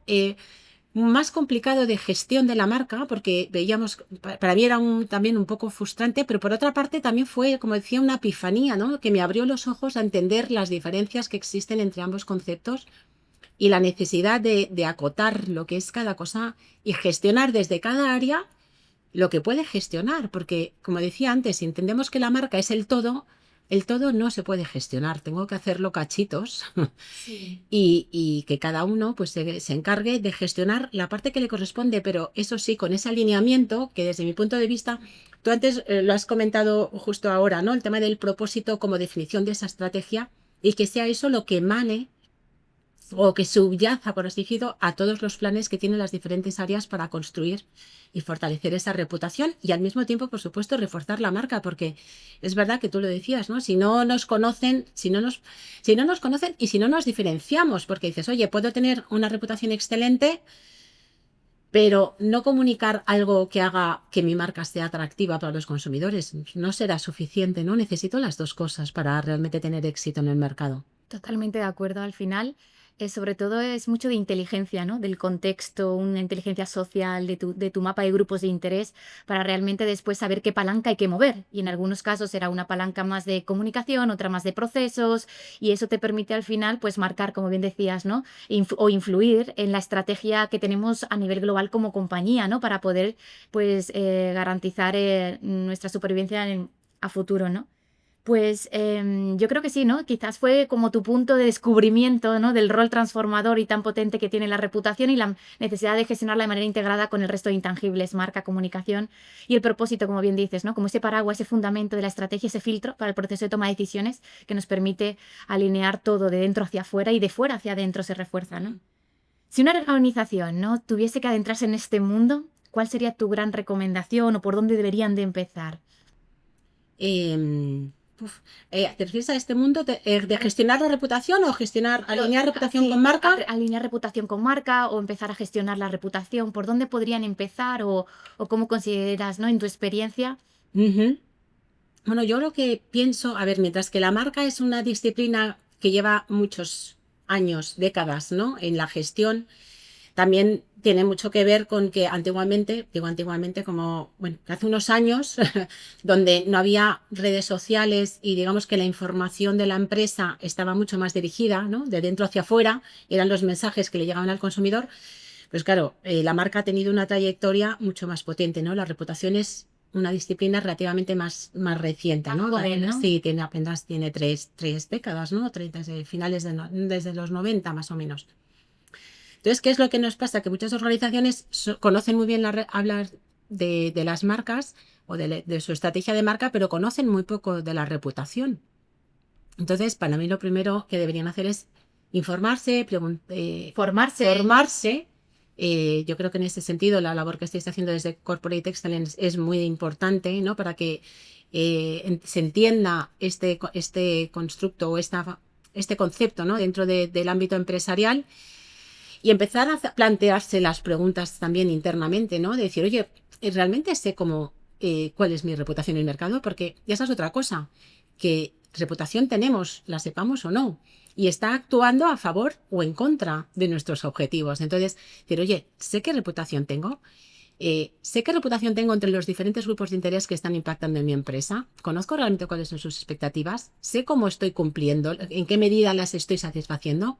más complicado de gestión de la marca, porque veíamos, para mí era también un poco frustrante, pero por otra parte también fue, como decía, una epifanía, ¿no? Que me abrió los ojos a entender las diferencias que existen entre ambos conceptos y la necesidad de acotar lo que es cada cosa y gestionar desde cada área lo que puede gestionar, porque, como decía antes, si entendemos que la marca es el todo no se puede gestionar, tengo que hacerlo cachitos. Sí. y que cada uno pues se encargue de gestionar la parte que le corresponde, pero eso sí, con ese alineamiento que desde mi punto de vista, tú antes lo has comentado justo ahora, ¿no? El tema del propósito como definición de esa estrategia y que sea eso lo que emane o que subyaza, por así decirlo, a todos los planes que tienen las diferentes áreas para construir y fortalecer esa reputación y al mismo tiempo, por supuesto, reforzar la marca, porque es verdad que tú lo decías, ¿no? Si no nos conocen, si no nos conocen y si no nos diferenciamos, porque dices, oye, puedo tener una reputación excelente, pero no comunicar algo que haga que mi marca sea atractiva para los consumidores no será suficiente, ¿no? Necesito las dos cosas para realmente tener éxito en el mercado. Totalmente de acuerdo. Al final, sobre todo es mucho de inteligencia, ¿no? Del contexto, una inteligencia social, de tu mapa de grupos de interés, para realmente después saber qué palanca hay que mover. Y en algunos casos será una palanca más de comunicación, otra más de procesos, y eso te permite al final, pues, marcar, como bien decías, ¿no? O influir en la estrategia que tenemos a nivel global como compañía, ¿no? Para poder, pues, garantizar nuestra supervivencia a futuro, ¿no? Pues yo creo que sí, ¿no? Quizás fue como tu punto de descubrimiento, ¿no? Del rol transformador y tan potente que tiene la reputación y la necesidad de gestionarla de manera integrada con el resto de intangibles, marca, comunicación y el propósito, como bien dices, ¿no? Como ese paraguas, ese fundamento de la estrategia, ese filtro para el proceso de toma de decisiones que nos permite alinear todo de dentro hacia afuera y de fuera hacia adentro se refuerza, ¿no? Si una organización, ¿no? tuviese que adentrarse en este mundo, ¿cuál sería tu gran recomendación o por dónde deberían de empezar? ¿Te refieres a este mundo de gestionar la reputación o alinear reputación con marca? Alinear reputación con marca o empezar a gestionar la reputación. ¿Por dónde podrían empezar o cómo consideras, ¿no? En tu experiencia? Bueno, yo lo que pienso, a ver, mientras que la marca es una disciplina que lleva muchos años, décadas, ¿no? En la gestión, también tiene mucho que ver con que antiguamente, como, bueno, hace unos años, donde no había redes sociales y digamos que la información de la empresa estaba mucho más dirigida, ¿no? De dentro hacia afuera, eran los mensajes que le llegaban al consumidor, Pues claro, la marca ha tenido una trayectoria mucho más potente, ¿no? La reputación es una disciplina relativamente más reciente, ¿no? Joven, ¿no? Sí, apenas tiene tres décadas, ¿no? Desde finales desde los 90 más o menos. Entonces, ¿qué es lo que nos pasa? Que muchas organizaciones conocen muy bien hablar de las marcas o de su estrategia de marca, pero conocen muy poco de la reputación. Entonces, para mí lo primero que deberían hacer es informarse, formarse. Yo creo que en ese sentido la labor que estáis haciendo desde Corporate Excellence es muy importante, ¿no? Para que se entienda este constructo o este concepto, ¿no? Dentro del ámbito empresarial y empezar a plantearse las preguntas también internamente, ¿no? De decir, oye, ¿realmente sé cuál es mi reputación en el mercado? Porque ya esa es otra cosa, que reputación tenemos, la sepamos o no, y está actuando a favor o en contra de nuestros objetivos. Entonces, decir, oye, ¿sé qué reputación tengo? ¿Sé qué reputación tengo entre los diferentes grupos de interés que están impactando en mi empresa? ¿Conozco realmente cuáles son sus expectativas? ¿Sé cómo estoy cumpliendo? ¿En qué medida las estoy satisfaciendo?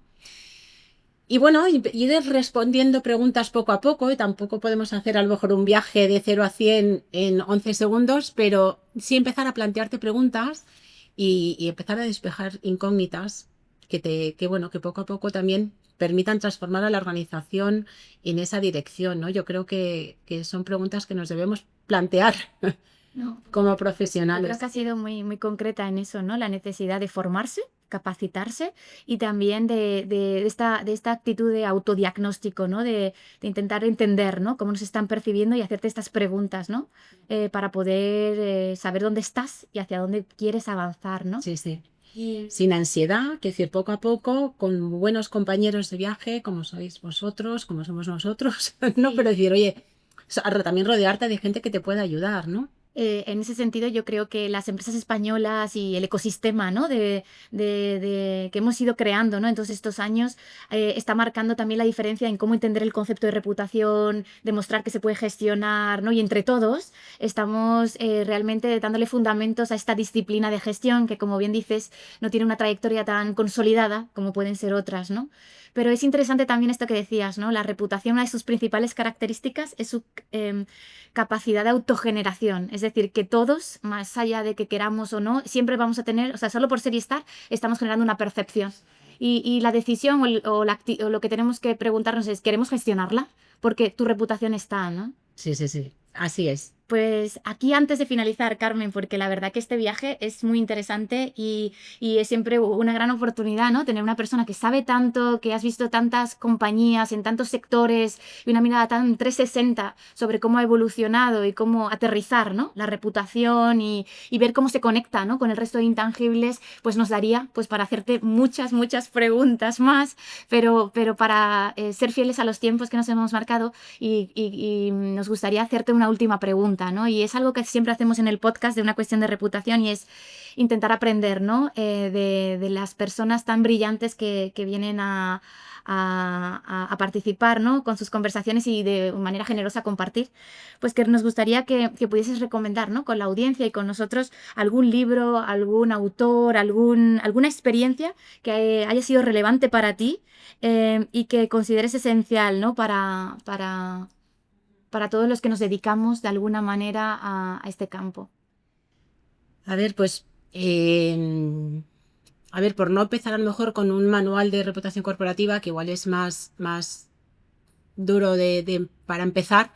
Y bueno, ir respondiendo preguntas poco a poco, y tampoco podemos hacer a lo mejor un viaje de 0 a 100 en 11 segundos, pero sí empezar a plantearte preguntas y empezar a despejar incógnitas que poco a poco también permitan transformar a la organización en esa dirección, ¿no? Yo creo que son preguntas que nos debemos plantear No. como Yo profesionales. creo que ha sido muy, muy concreta en eso, ¿no? La necesidad de formarse, capacitarse y también de esta actitud de autodiagnóstico, ¿no? De intentar entender, ¿no? Cómo nos están percibiendo y hacerte estas preguntas, ¿no? Para poder saber dónde estás y hacia dónde quieres avanzar, ¿no? Sí, sí. Sin ansiedad, que decir, poco a poco, con buenos compañeros de viaje, como sois vosotros, como somos nosotros, ¿no? Sí. Pero decir, oye, también rodearte de gente que te pueda ayudar, ¿no? En ese sentido, yo creo que las empresas españolas y el ecosistema, ¿no? que hemos ido creando, ¿no? En todos estos años está marcando también la diferencia en cómo entender el concepto de reputación, demostrar que se puede gestionar, ¿no? Y entre todos estamos realmente dándole fundamentos a esta disciplina de gestión que, como bien dices, no tiene una trayectoria tan consolidada como pueden ser otras, ¿no? Pero es interesante también esto que decías, ¿no? La reputación, una de sus principales características es su capacidad de autogeneración. Es decir, que todos, más allá de que queramos o no, siempre vamos a tener, o sea, solo por ser y estar, estamos generando una percepción. Y la decisión o lo que tenemos que preguntarnos es, ¿queremos gestionarla? Porque tu reputación está, ¿no? Sí, sí, sí. Así es. Pues aquí antes de finalizar, Carmen, porque la verdad que este viaje es muy interesante y es siempre una gran oportunidad, ¿no? Tener una persona que sabe tanto, que has visto tantas compañías en tantos sectores y una mirada tan 360 sobre cómo ha evolucionado y cómo aterrizar, ¿no? La reputación y ver cómo se conecta, ¿no? Con el resto de intangibles, pues nos daría pues para hacerte muchas preguntas más, pero para ser fieles a los tiempos que nos hemos marcado y nos gustaría hacerte una última pregunta, ¿no? Y es algo que siempre hacemos en el podcast de una cuestión de reputación y es intentar aprender, ¿no? De las personas tan brillantes que vienen a participar, ¿no? Con sus conversaciones y de manera generosa compartir. Pues que nos gustaría que pudieses recomendar, ¿no? Con la audiencia y con nosotros algún libro, algún autor, alguna experiencia que haya sido relevante para ti y que consideres esencial, ¿no? Para todos los que nos dedicamos de alguna manera a este campo. A ver, pues, por no empezar a lo mejor con un manual de reputación corporativa, que igual es más duro para empezar,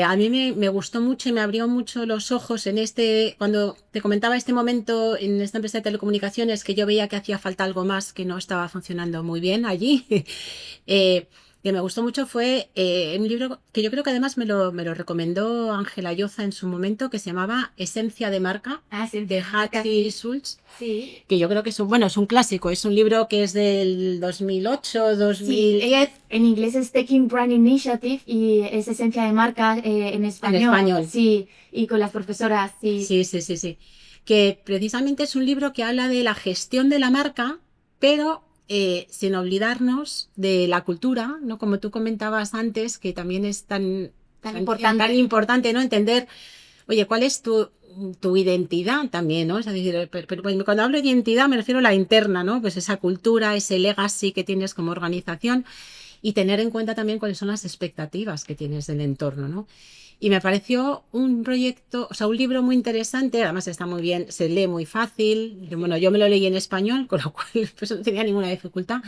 a mí me gustó mucho y me abrió mucho los ojos cuando te comentaba este momento en esta empresa de telecomunicaciones que yo veía que hacía falta algo más, que no estaba funcionando muy bien allí. Que me gustó mucho fue un libro que yo creo que además me lo recomendó Ángela Lloza en su momento, que se llamaba Esencia de Marca, de Hattie Schultz, sí. que yo creo que es un clásico, es un libro que es del 2008, 2010. Sí, en inglés es Taking Brand Initiative y es Esencia de Marca en español. En español. Sí, y con las profesoras, sí. Sí. Que precisamente es un libro que habla de la gestión de la marca, pero sin olvidarnos de la cultura, ¿no? Como tú comentabas antes, que también es tan importante, ¿no? Entender, oye, ¿cuál es tu identidad también, ¿no? Es decir, pero cuando hablo de identidad me refiero a la interna, ¿no? Pues esa cultura, ese legacy que tienes como organización y tener en cuenta también cuáles son las expectativas que tienes del entorno, ¿no? Y me pareció un proyecto, o sea, un libro muy interesante, además está muy bien, se lee muy fácil. Bueno, yo me lo leí en español, con lo cual pues, no tenía ninguna dificultad,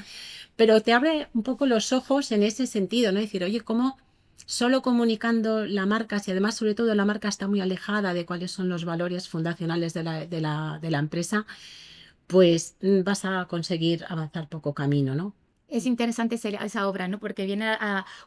pero te abre un poco los ojos en ese sentido, ¿no? Decir, oye, ¿cómo solo comunicando la marca, si además sobre todo la marca está muy alejada de cuáles son los valores fundacionales de la empresa, pues vas a conseguir avanzar poco camino, ¿no? Es interesante esa obra, ¿no? Porque viene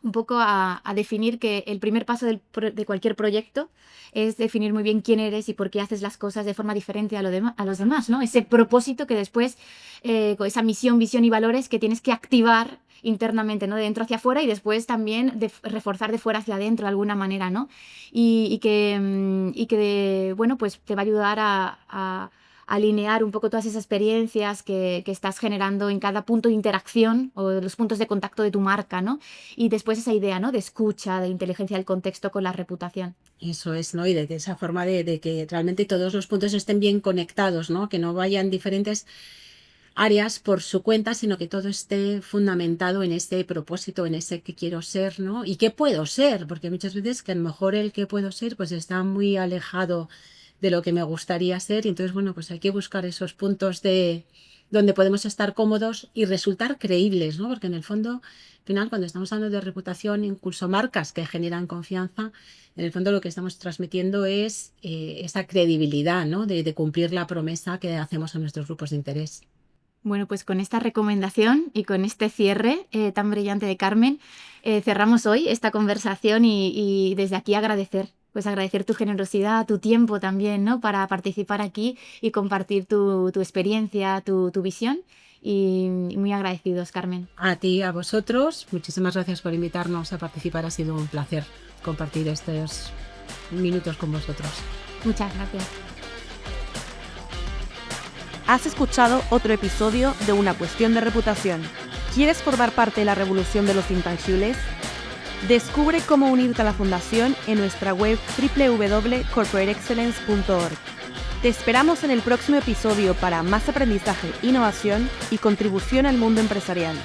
un poco a definir que el primer paso de cualquier proyecto es definir muy bien quién eres y por qué haces las cosas de forma diferente a los demás, ¿no? Ese propósito que después, con esa misión, visión y valores que tienes que activar internamente, ¿no? De dentro hacia afuera y después también reforzar de fuera hacia adentro de alguna manera, ¿no? Y que bueno, pues te va a ayudar a alinear un poco todas esas experiencias que estás generando en cada punto de interacción o los puntos de contacto de tu marca, ¿no? Y después esa idea, ¿no? De escucha, de inteligencia del contexto con la reputación. Eso es, ¿no? Y de esa forma de que realmente todos los puntos estén bien conectados, ¿no? Que no vayan diferentes áreas por su cuenta, sino que todo esté fundamentado en ese propósito, en ese que quiero ser, ¿no? Y qué puedo ser, porque muchas veces que a lo mejor el que puedo ser pues está muy alejado de lo que me gustaría ser y entonces, bueno, pues hay que buscar esos puntos de donde podemos estar cómodos y resultar creíbles, ¿no? Porque en el fondo, al final, cuando estamos hablando de reputación, incluso marcas que generan confianza, en el fondo lo que estamos transmitiendo es esa credibilidad, ¿no? De cumplir la promesa que hacemos a nuestros grupos de interés. Bueno, pues con esta recomendación y con este cierre tan brillante de Carmen, cerramos hoy esta conversación y desde aquí agradecer tu generosidad, tu tiempo también, ¿no? Para participar aquí y compartir tu experiencia, tu visión. Y muy agradecidos, Carmen. A ti, a vosotros, muchísimas gracias por invitarnos a participar. Ha sido un placer compartir estos minutos con vosotros. Muchas gracias. Has escuchado otro episodio de Una Cuestión de Reputación. ¿Quieres formar parte de la revolución de los intangibles? Descubre cómo unirte a la Fundación en nuestra web www.corporateexcellence.org. Te esperamos en el próximo episodio para más aprendizaje, innovación y contribución al mundo empresarial.